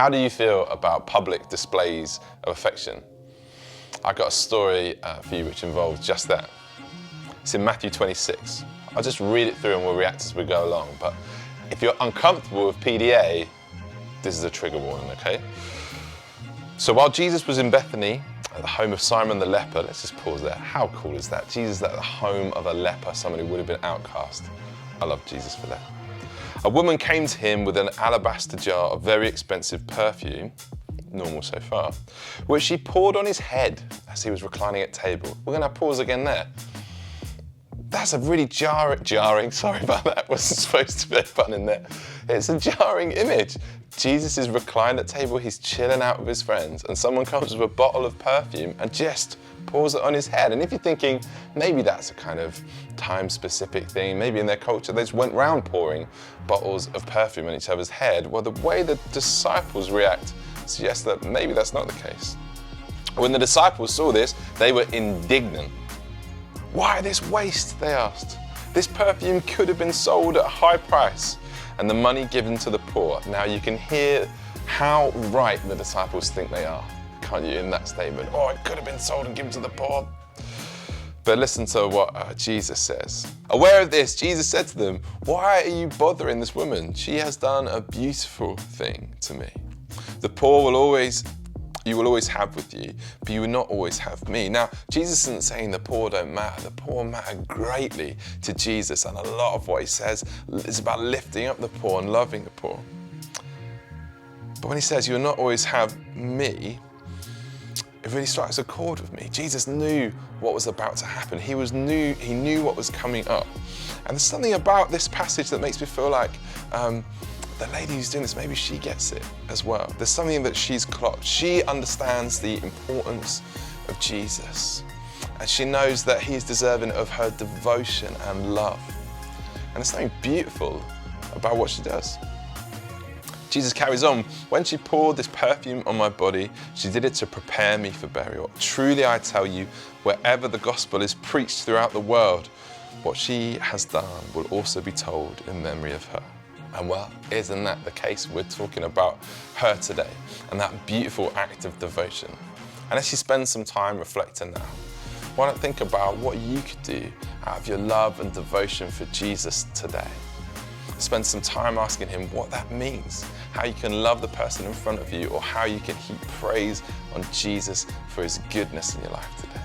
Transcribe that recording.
How do you feel about public displays of affection? I've got a story for you which involves just that. It's in Matthew 26. I'll just read it through and we'll react as we go along. But if you're uncomfortable with PDA, this is a trigger warning, okay? So while Jesus was in Bethany, at the home of Simon the leper, let's just pause there. How cool is that? Jesus at the home of a leper, someone who would have been outcast. I love Jesus for that. A woman came to him with an alabaster jar of very expensive perfume, normal so far, which she poured on his head as he was reclining at table. We're going to pause again there. That's a really jarring, sorry about that, wasn't supposed to be a pun in there. It's a jarring image. Jesus is reclined at table, he's chilling out with his friends, and someone comes with a bottle of perfume and just pours it on his head. And if you're thinking, maybe that's a kind of time-specific thing, maybe in their culture they just went round pouring bottles of perfume on each other's head, well, the way the disciples react suggests that maybe that's not the case. When the disciples saw this, they were indignant. Why this waste, they asked. This perfume could have been sold at a high price and the money given to the poor. Now you can hear how right the disciples think they are, can't you, in that statement? Oh, it could have been sold and given to the poor. But listen to what Jesus says. Aware of this, Jesus said to them, why are you bothering this woman? She has done a beautiful thing to me. The poor you will always have with you, but you will not always have me. Now, Jesus isn't saying the poor don't matter. The poor matter greatly to Jesus, and a lot of what he says is about lifting up the poor and loving the poor. But when he says you will not always have me, it really strikes a chord with me. Jesus knew what was about to happen. He knew what was coming up. And there's something about this passage that makes me feel like the lady who's doing this, maybe she gets it as well. There's something that she's clocked. She understands the importance of Jesus. And she knows that he is deserving of her devotion and love. And there's something beautiful about what she does. Jesus carries on, when she poured this perfume on my body, she did it to prepare me for burial. Truly I tell you, wherever the gospel is preached throughout the world, what she has done will also be told in memory of her. And well, isn't that the case? We're talking about her today and that beautiful act of devotion. And as you spend some time reflecting now, why not think about what you could do out of your love and devotion for Jesus today? Spend some time asking him what that means, how you can love the person in front of you, or how you can heap praise on Jesus for his goodness in your life today.